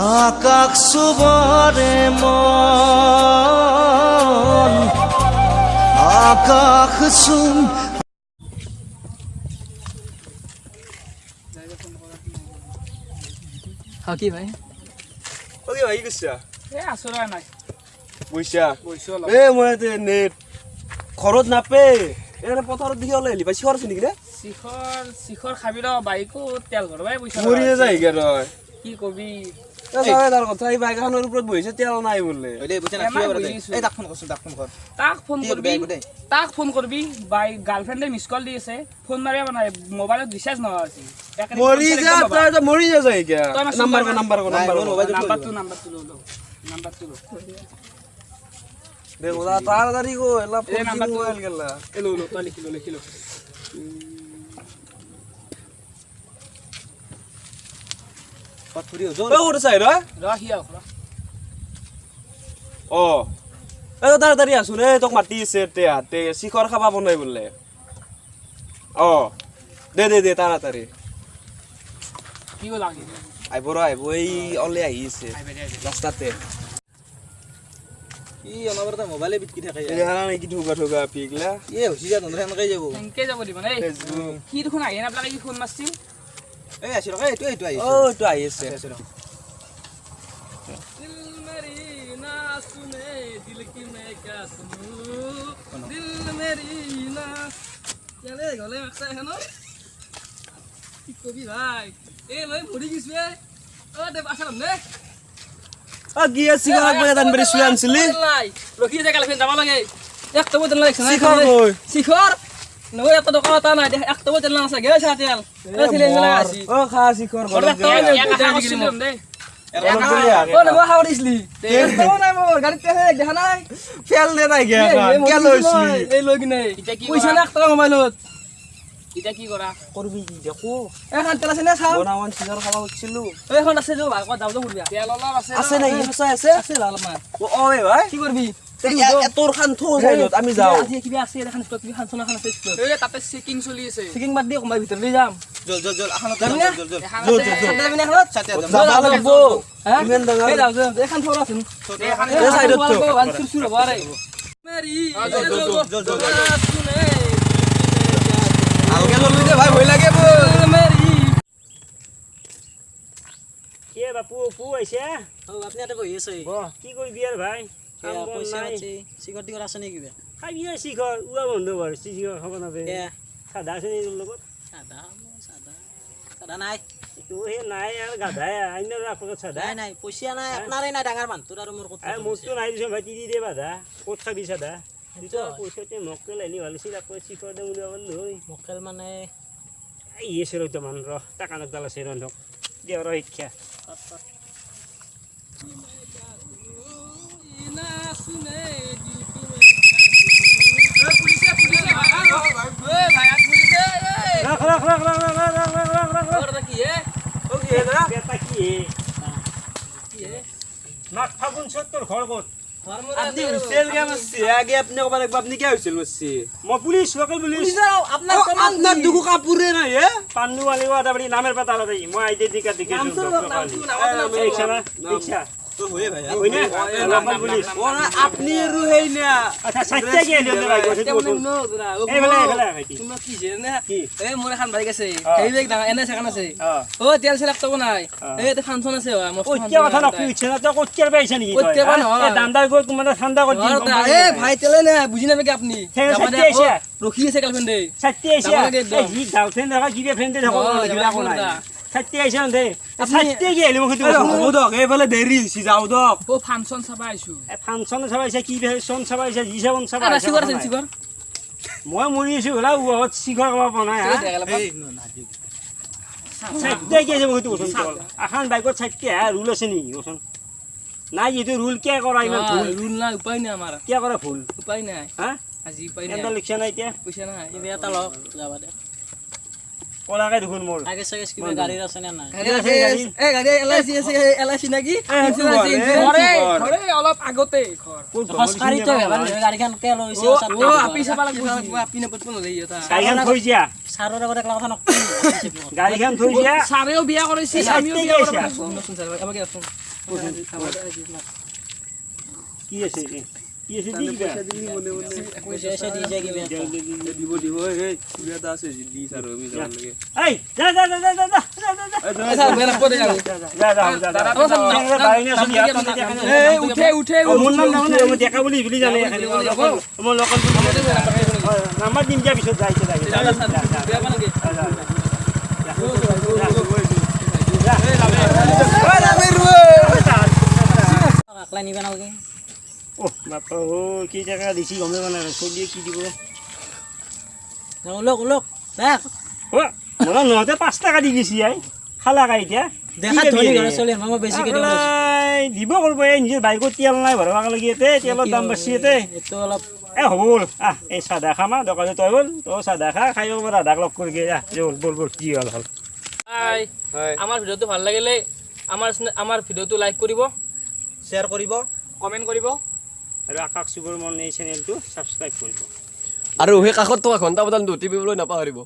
আকাশ সুবরে মন আকাশ সুম কি ভাই ওকে ভাই গেছা এ আসলে নাই বইছা বইছো এ মই নেট খরচ নাপে এনে পথাৰত দেখি ওলাই লিবা শিখৰ আছে নেকি ৰে শিখৰ শিখৰ খাবি ৰ বাইকো তেল ভৰবাই পইচা মৰিয়ে যায় গে ৰয় কি কবি তাই তাৰ কথা এই বাইকখনৰ ওপৰত বহিছে তেল নাই বোলে ওই বুঝছ না কি হবে এই ডাক ফোন করছ ডাক ফোন কর তাক ফোন করবি বাই গার্লফ্রেন্ডে মিস কল দি আছে ফোন মারিয়া বানাই মোবাইলত রিচার্জ ন আছে মৰি যা তই তো মৰি যা যায় কে নাম্বাৰ দে ওলা তাড়াতাড়ি গো এলা ফোন মোবাইল গেলা এলো তো লিখিলো পাথুরি জোর তই ওর চাই ৰ ৰাহিয়া অ এ তাড়াতাড়ি আসুন এ তোক মাতি আছে তে শিখৰ খাবা বনাই বোলে অ দে তাড়াতাড়ি কি লাগে আইব এই অলে আহিছে ৰাস্তাতে ই অনবরত মোবাইলে বিটকি থাকে এরা নাকি ঢোকা পিগলা এ হসি যা তোমরা এনকাই যাব এনকে যাব দিবা নাই কি দেখুন আইনা আপনাকে কি ফোন মারছিল এই আসি রক এইটো আইছে ও তো আইছে दिल मेरी ना सुने दिल की मैं क्या सुनूं दिल मेरी ना चले गले মাকসা হেনো কি কবি ভাই এ লই মরি গিছবে ও দে আসাম নে আ গিয়া সিগারেট বলে দান বেরি শুয়ে আনছিলি নাই রকি যে গালফেন যাব লাগে একটা বদল লাগছ না শিখৰ কই শিখর নয় এত দোকান তা নাই একটা বদল আছে গে সাতেল এ ছিলে লাগা আছি ও খা শিখৰ গল একা করছিলাম দে ও ও না হাওড়িছলি তো নাই মোর গাড়িতে দেখা নাই ফেল দে নাই গিয়া কে লইছি এই লই কিনে পয়সা না একটা মোবাইলত এটা কি করা করবি কি দেখো এখন তেল আছে না খাও বনাওয়ান সিগার খাওয়া হচ্ছিল এখন আছে যে ভাগ দাও দাও করবি তেল অলপ আছে আছে নাই সঁচা আছে আছে লাল মা ও ওই ভাই কি করবি তোর খান থো যাইলত আমি যাও আজি কিবা আছে এখন স্টক কি খানছনা খান আছে স্টক এই তাতে চেকিং চলি আছে চেকিং বাদ দি কমাই ভিতর লৈ যাম জল আখানো জল যাবি না এখন সাথে যাবা লাগবো ইমান ডাঙৰ এই যাও এখন থোর আছেন এই সাইডত তো ওয়ান সুর হবো আরে মেরি জল সুনে আলগে জল দে ভাই ভয় লাগে বল মেরি কে বাপু পু আইছে ও আপনি আতে বহি আছে কি করবি আর ভাই পয়সা আছে সিগারেট টিগারেট আছে নেকি বে খাবি শিখর উয়া বন্ধু বার শিখর হব না বে এ সাদা আছে তোর লগত সাদা নাই তো হে নাই আর গাধায় আইনার আপনার সাদা নাই পয়সা নাই আপনারই নাই ডাঙার মান তোর আর মোর কথা মোর তো নাই দিছে ভাই দিদি দে বাধা কোট খাবি সাদা দিতো পয়সাতে মক্কেল আইনি ভালো ছিল আপনি শিখর দে মুড়া বন্ধু মক্কেল মানে এই এসে রইতো মান র টাকা না দালা সে রন্ধক দেওয়ার ইচ্ছা না সুনে ফাগুন 70 ঘর কত আপনি হুইসেল গেম আছে আগে আপনি কবার একবার আপনি কি হুইসেল মারছি মই পুলিশ লোকাল পুলিশ আপনার দুগু কাপুরে না এ পান্নু वाले वादा बड़ी नामेर पता लगा ई मैं आइदे दिक्कत दिखे रिक्शा তো হয়ে ভাই ওই না লোকাল পুলিশ ওরা আপনি রুহেই না আচ্ছা সাইতে গিয়ে দিলে ভাই গোছে তো এই বেলা ভাইটি তুমি কি জেনে কি এই মোর এখন ভাই গেছে এই বেগ দাঙা এনে সেখান আছে ও তেল সে লাগতো নাই এই তো ফাংশন আছে ওই কি কথা না কইছে না তো কোচ্চের বাইছে নাকি কোচ্চের বান এ দান্দার কই মানে ঠান্ডা করে দিন এ ভাই তেলে না বুঝি না কি আপনি সাইতে এসে রখি আছে গার্লফ্রেন্ড দে সাইতে এসে এই গার্লফ্রেন্ড দেখা কি ফ্রেন্ড দেখো জুড়া কোন সাইতে এসে দে সাইতে গিয়ে এলি মুখে হবো দক এইফালে দেরি হইছি যাও দক ও ফাংশন সবাই আইছো ফাংশন সবাইছে কি ফ্যাশন সবাইছে জি সেবন আরে সবাইছে সিগর আছে সিগর মই মৰি আছো হলা উহত শিখৰ কবা বনাই সাইতে গিয়ে যে মুখে বসন চল আখান বাইকত সাইতে রুল আছে নি বসন নাই এইটো রুল কে কৰা ইমান ভুল ৰুল না উপায় নাই আমাৰ কে কৰা ভুল উপায় নাই হ্যাঁ আজি উপায় নাই এটা লিখছে না এতিয়া পয়সা নাই এই এটা লক যাবা দে কলাকে দেখোন মোৰ কাগজ চাগজ কিবা গাড়ীৰ আছে নে নাই গাড়ী LIC আছে LIC নেকি সেইটো ঘৰ, ঘৰে ঘৰ। ঘৰে অলপ আগতে ঘৰ ক'ত খোজকাঢ়িতো গাড়ীখন কে লৈছে আপি চাবা লাগিব আপি নপত নলে ইটা গাড়ীখন থৈ যা ছাৰৰ আগত একলা কথা নকবি গাড়ীখন থৈ যা সাৰেও বিয়া কৰিছে আমিও বিয়া কৰিব শুনচোন স্যার আমাকে শুন কি আছে কি আছে দি কিবা পইচা দি যায় কিবা দিব দিব এই কিবা এটা আছে দি ছাৰ আমি যাব লাগে এই যা যা যা যা যা যা স্যার বেলা পড়ে গেল এই উঠে উঠে দেখা বুলি বুলি জানে মোৰ লোকেল নাম্বাৰ দিম যা পিছত যাইছে একলা নিবা নালাগে বাপা ও কি টাকা দিছি গমে মানে চলিয়ে কি দিব ওলক ওলক দেখ মোৰ নহতে 5 টাকা দি দিছি আই খালা কা এতিয়া দেখা ধনী ঘৰ চলি মই বেছি কে দিব কৰিব এই নিজৰ বাইকত তেল নাই ভৰবা লাগি এতে তেলৰ দাম বেছি এতে এটো অলপ এ হ'ল এই সাদা খামা দোকানে তই বল তো সাদা খা খাই ওপৰ আধা লগ কৰি গে বল বল কি হল হাই আমাৰ ভিডিওটো ভাল লাগিলে আমাৰ ভিডিওটো লাইক কৰিব শ্বেয়াৰ কৰিব কমেন্ট কৰিব আৰু আকাশ সুব্ৰমণ্য এই চেনেলটো সাবস্ক্ৰাইব কৰিব আৰু সেই কাষত থকা ঘণ্টা বজালটো টিপিবলৈ নাপাহৰিব